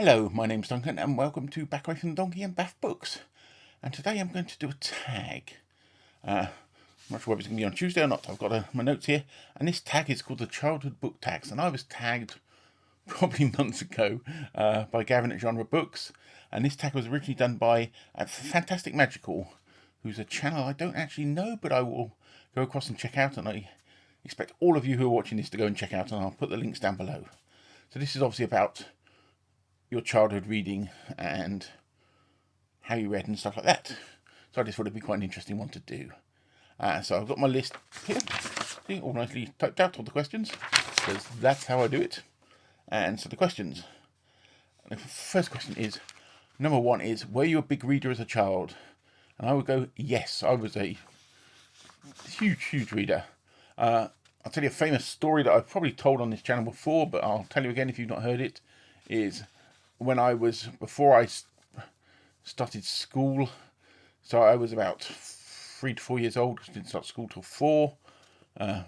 Hello, my name's Duncan and welcome to Back Away from the Donkey and Bath Books. And today I'm going to do a tag. I'm not sure whether it's going to be on Tuesday or not. I've got my notes here. And this tag is called the Childhood Book Tags. And I was tagged probably months ago by Gavin at Genre Books. And this tag was originally done by Fantastic Magical, who's a channel I don't actually know, but I will go across and check out. And I expect all of you who are watching this to go and check out. And I'll put the links down below. So this is obviously about your childhood reading and how you read and stuff like that. So I just thought it'd be quite an interesting one to do. So I've got my list here, all nicely typed out, all the questions, because that's how I do it. And so the questions. The first question is, number one is, were you a big reader as a child? And I would go, yes, I was a huge reader. I'll tell you a famous story that I've probably told on this channel before, but I'll tell you again if you've not heard it, is before I started school, so I was about 3 to 4 years old, didn't start school till 4,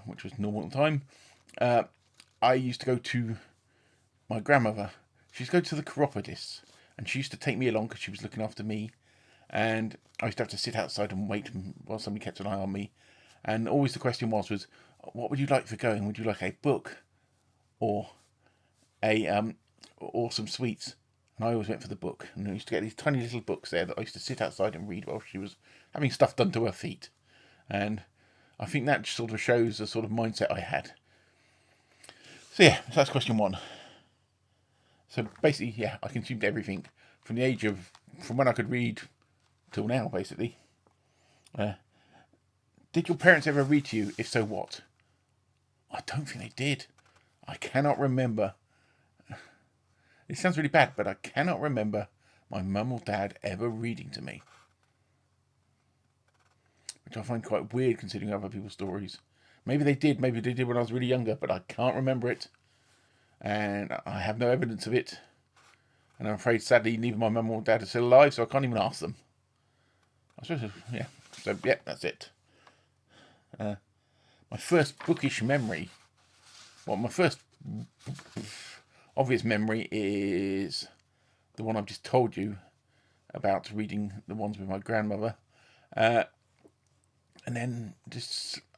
which was normal at the time. I used to go to my grandmother. She used to go to the chiropodist, and she used to take me along because she was looking after me, and I used to have to sit outside and wait while somebody kept an eye on me. And always the question was, what would you like for going? Would you like a book or or some sweets? And I always went for the book. And I used to get these tiny little books there that I used to sit outside and read while she was having stuff done to her feet. And I think that sort of shows the sort of mindset I had. So yeah, so that's question one. So basically, yeah, I consumed everything from when I could read till now, basically. Did your parents ever read to you? If so, what? I don't think they did. I cannot remember. It sounds really bad, but I cannot remember my mum or dad ever reading to me. Which I find quite weird considering other people's stories. Maybe they did when I was really younger, but I can't remember it. And I have no evidence of it. And I'm afraid, sadly, neither my mum or dad are still alive, so I can't even ask them. I suppose, yeah. So, yeah, that's it. My first bookish memory. Well, my first obvious memory is the one I've just told you about, reading the ones with my grandmother. And then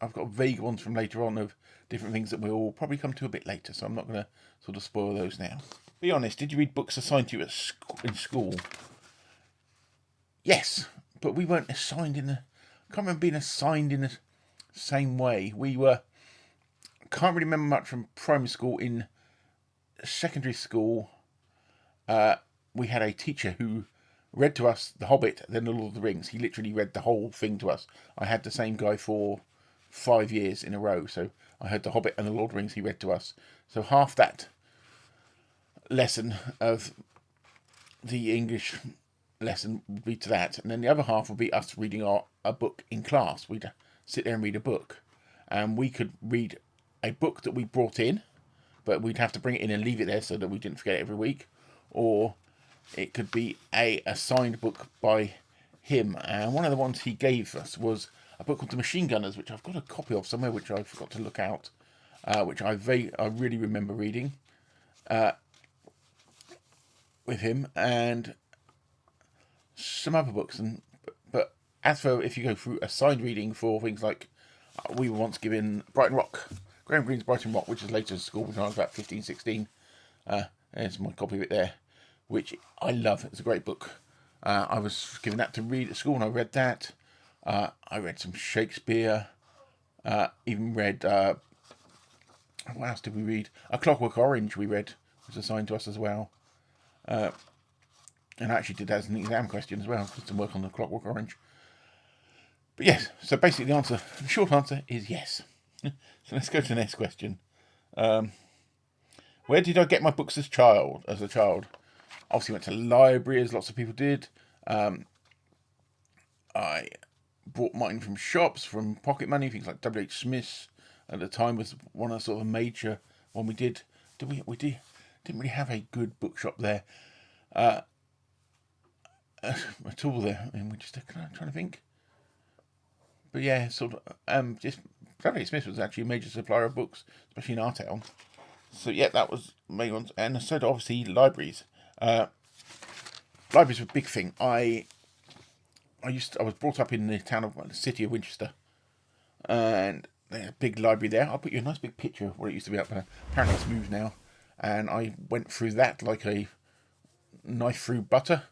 I've got vague ones from later on of different things that we'll probably come to a bit later, so I'm not going to sort of spoil those now. Be honest, did you read books assigned to you in school? Yes, but we weren't assigned I can't remember being assigned in the same way. Can't really remember much from primary school. In secondary school, we had a teacher who read to us The Hobbit, then The Lord of the Rings. He literally read the whole thing to us. I had the same guy for 5 years in a row, so I heard The Hobbit and The Lord of the Rings he read to us. So half that lesson of the English lesson would be to that, and then the other half would be us reading a book in class. We'd sit there and read a book, and we could read a book that we brought in, but we'd have to bring it in and leave it there so that we didn't forget it every week, or it could be a signed book by him. And one of the ones he gave us was a book called The Machine Gunners, which I've got a copy of somewhere, which I forgot to look out, which I really remember reading with him, and some other books. But as for if you go through a signed reading for things like, we were once given Brighton Rock, Graham Greene's Brighton Rock, which is later in school when I was about 15, 16. There's my copy of it there, which I love. It's a great book. I was given that to read at school, and I read that. I read some Shakespeare. Even read, what else did we read? A Clockwork Orange we read, was assigned to us as well. And I actually did that as an exam question as well, just to work on the Clockwork Orange. But yes, so basically the short answer is yes. So let's go to the next question. Where did I get my books as a child? Obviously went to the library, as lots of people did. I bought mine from shops, from pocket money, things like W.H. Smith's at the time was one of the sort of major one we did. We didn't really have a good bookshop there at all there. And we just trying to think. But yeah, sort of just W.H. Smith was actually a major supplier of books, especially in our town. So yeah, that was main ones, and so obviously libraries. Libraries were a big thing. I was brought up in the city of Winchester, and they had a big library there. I'll put you a nice big picture of what it used to be up there. Apparently it's moved now, and I went through that like a knife through butter.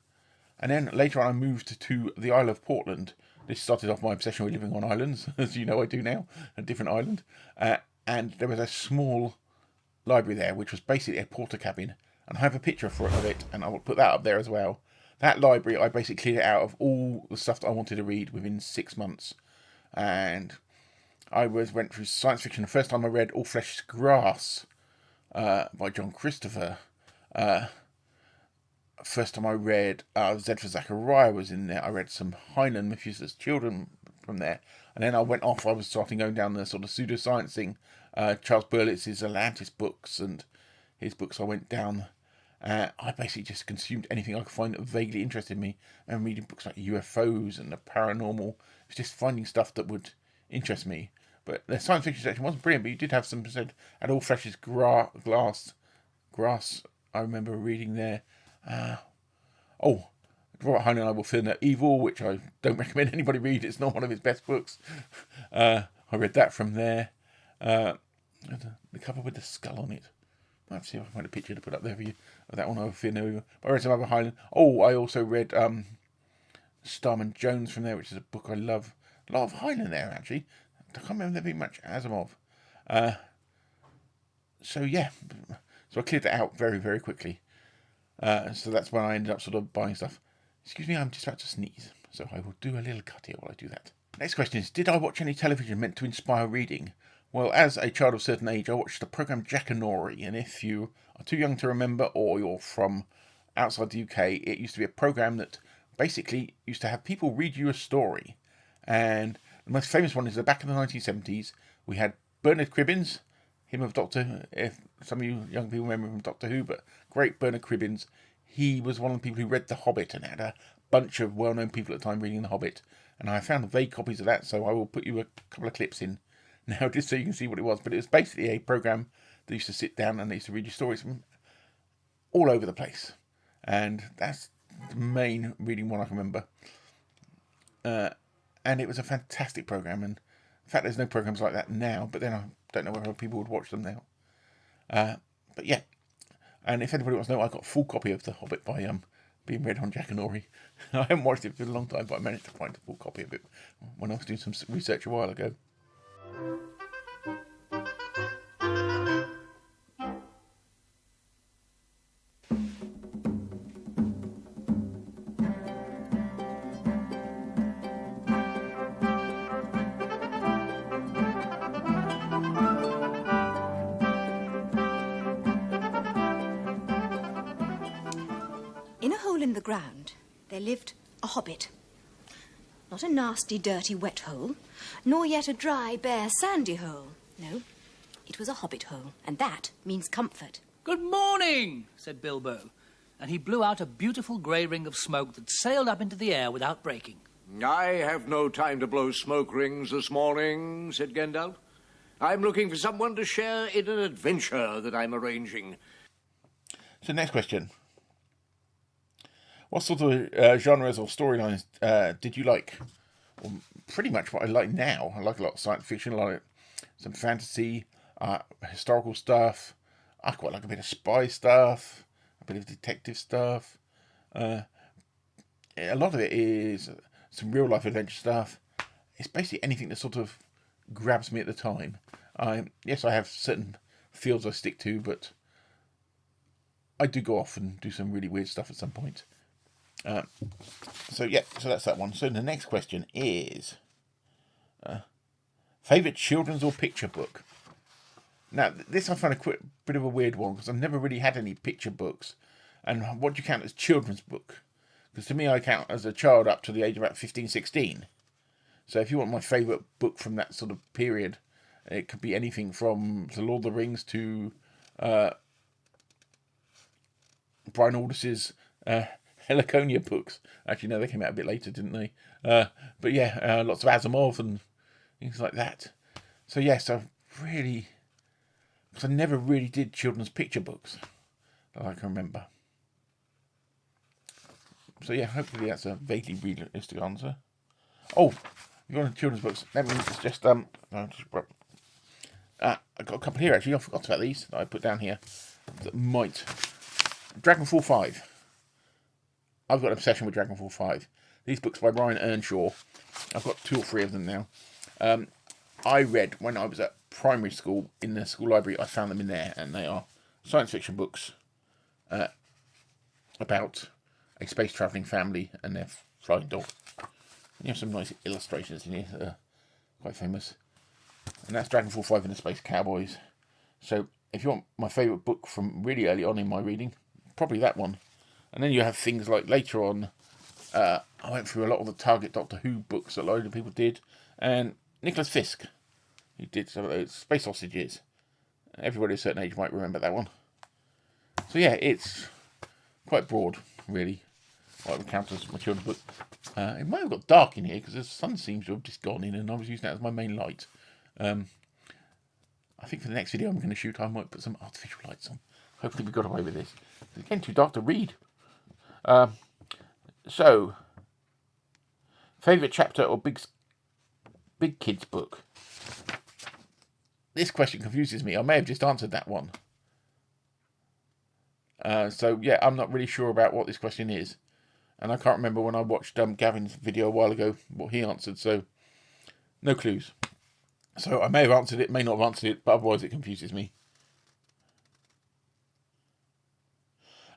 And then later on I moved to the Isle of Portland. This started off my obsession with living on islands, as you know I do now, a different island. And there was a small library there, which was basically a porter cabin. And I have a picture of it, and I will put that up there as well. That library, I basically cleared it out of all the stuff that I wanted to read within 6 months. And I went through science fiction. The first time I read All Flesh is Grass by John Christopher. First time I read Z for Zachariah was in there. I read some Heinlein, Methuselah's Children from there. And then I went off. I was starting going down the sort of pseudoscience thing. Charles Burlitz's Atlantis books and his books. I went down. I basically just consumed anything I could find that vaguely interested me. And reading books like UFOs and the paranormal. It was just finding stuff that would interest me. But the science fiction section wasn't brilliant, but you did have some said at All Flesh is Grass. I remember reading there. Robert Heinlein, I Will Fear No Evil, which I don't recommend anybody read. It's not one of his best books. I read that from there. The cover with the skull on it. I'll have to see if I can find a picture to put up there for you of that one. I Will Fear No Evil. I read some other Heinlein. I also read Starman Jones from there, which is a book I love. A lot of Heinlein there, actually. I can't remember there being much Asimov. So I cleared that out very, very quickly. So that's when I ended up sort of buying stuff. Excuse me, I'm just about to sneeze, so I will do a little cut here while I do that. Next question is, did I watch any television meant to inspire reading? Well, as a child of a certain age, I watched the programme Jackanory, and if you are too young to remember or you're from outside the UK, it used to be a programme that basically used to have people read you a story. And the most famous one is that back in the 1970s, we had Bernard Cribbins, him of Doctor, if some of you young people remember him from Doctor Who, but great Bernard Cribbins. He was one of the people who read The Hobbit and had a bunch of well-known people at the time reading The Hobbit. And I found vague copies of that, so I will put you a couple of clips in now just so you can see what it was. But it was basically a programme that used to sit down and they used to read you stories from all over the place. And that's the main reading one I can remember. And it was a fantastic programme. And in fact, there's no programmes like that now, but then I don't know whether people would watch them now. But yeah. And if anybody wants to know, I got a full copy of The Hobbit by being read on Jackanory. I haven't watched it for a long time, but I managed to find a full copy of it when I was doing some research a while ago. In a hole in the ground, there lived a hobbit. Not a nasty, dirty, wet hole, nor yet a dry, bare, sandy hole. No, it was a hobbit hole, and that means comfort. "Good morning," said Bilbo, and he blew out a beautiful grey ring of smoke that sailed up into the air without breaking. "I have no time to blow smoke rings this morning," said Gandalf. "I'm looking for someone to share in an adventure that I'm arranging." So next question. What sort of genres or storylines did you like? Well, pretty much what I like now. I like a lot of science fiction, I like some fantasy, historical stuff. I quite like a bit of spy stuff, a bit of detective stuff. A lot of it is some real life adventure stuff. It's basically anything that sort of grabs me at the time. Yes, I have certain fields I stick to, but I do go off and do some really weird stuff at some point. So that's that one. So the next question is favourite children's or picture book. Now this I find a bit of a weird one because I've never really had any picture books. And what do you count as children's book? Because to me I count as a child up to the age of about 15, 16. So if you want my favourite book from that sort of period, it could be anything from The Lord of the Rings to Brian Aldiss's Heliconia books. Actually, no, they came out a bit later, didn't they? But yeah, lots of Asimov and things like that. So yes, I've really... because I never really did children's picture books that I can remember. So yeah, hopefully that's a vaguely realistic answer. Oh, you're on children's books. Let me just I've got a couple here actually. I forgot about these that I put down here. That might. Dragonfall 5. I've got an obsession with Dragonfall 5. These books by Ryan Earnshaw. I've got 2 or 3 of them now. I read when I was at primary school in the school library. I found them in there, and they are science fiction books about a space travelling family and their flying dog. And you have some nice illustrations in here that are quite famous. And that's Dragonfall 5 and the Space Cowboys. So if you want my favourite book from really early on in my reading, probably that one. And then you have things like later on, I went through a lot of the Target Doctor Who books that a load of people did. And Nicholas Fisk, who did some of those Space Sausages. Everybody of a certain age might remember that one. So yeah, it's quite broad, really. What I would count as my children's book. It might have got dark in here because the sun seems to have just gone in, and I was using that as my main light. I think for the next video I'm going to shoot, I might put some artificial lights on. Hopefully we got away with this. It's getting too dark to read. So, favourite chapter or big kids book? This question confuses me. I may have just answered that one. So yeah, I'm not really sure about what this question is. And I can't remember when I watched Gavin's video a while ago what he answered, so no clues. So I may have answered it, may not have answered it, but otherwise it confuses me.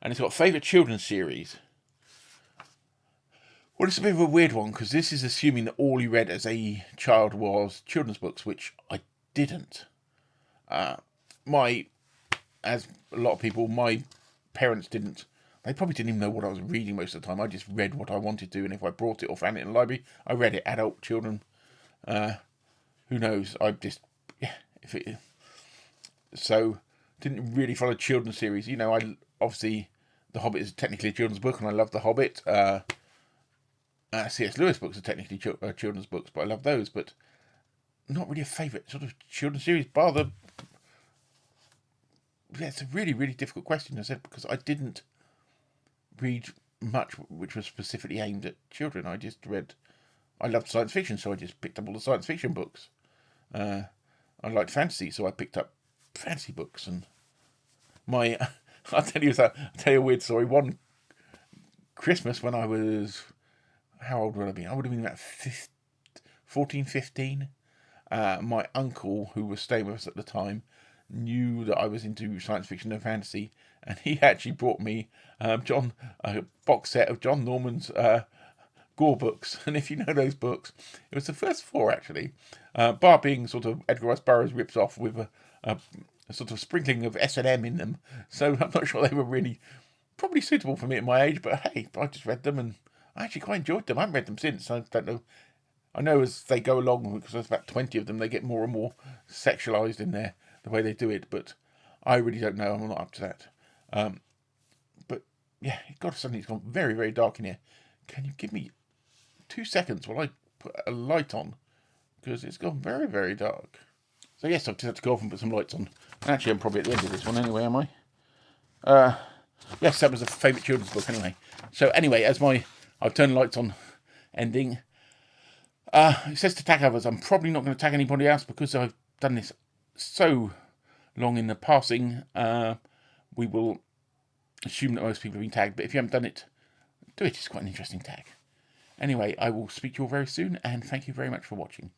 And it's got favourite children's series. Well, it's a bit of a weird one, because this is assuming that all you read as a child was children's books, which I didn't. As a lot of people, my parents didn't. They probably didn't even know what I was reading most of the time. I just read what I wanted to, and if I brought it or found it in the library, I read it. Adult, children, who knows? So didn't really follow children's series. You know, obviously The Hobbit is technically a children's book, and I love The Hobbit. C.S. Lewis books are technically children's books, but I love those. But not really a favourite sort of children's series, bar the. Yeah, it's a really, really difficult question, I said, because I didn't read much which was specifically aimed at children. I loved science fiction, so I just picked up all the science fiction books. I liked fantasy, so I picked up fantasy books. And I'll tell you a weird story. One Christmas when I was, how old would I be? I would have been about 14, 15. My uncle, who was staying with us at the time, knew that I was into science fiction and fantasy, and he actually brought me a box set of John Norman's Gore books. And if you know those books, it was the first 4 actually, bar being sort of Edgar Rice Burroughs ripped off with a sort of sprinkling of S&M in them. So I'm not sure they were really probably suitable for me at my age, but hey, I just read them and I actually quite enjoyed them. I haven't read them since. I don't know. I know as they go along, because there's about 20 of them, they get more and more sexualised in the way they do it, but I really don't know. I'm not up to that. But yeah, suddenly it's gone very, very dark in here. Can you give me 2 seconds while I put a light on? Because it's gone very, very dark. So yes, I've just had to go off and put some lights on. Actually, I'm probably at the end of this one anyway, am I? Yes, that was a favourite children's book anyway. So anyway, I've turned the lights on ending. It says to tag others. I'm probably not going to tag anybody else because I've done this so long in the passing. We will assume that most people have been tagged, but if you haven't done it, do it. It's quite an interesting tag. Anyway, I will speak to you all very soon, and thank you very much for watching.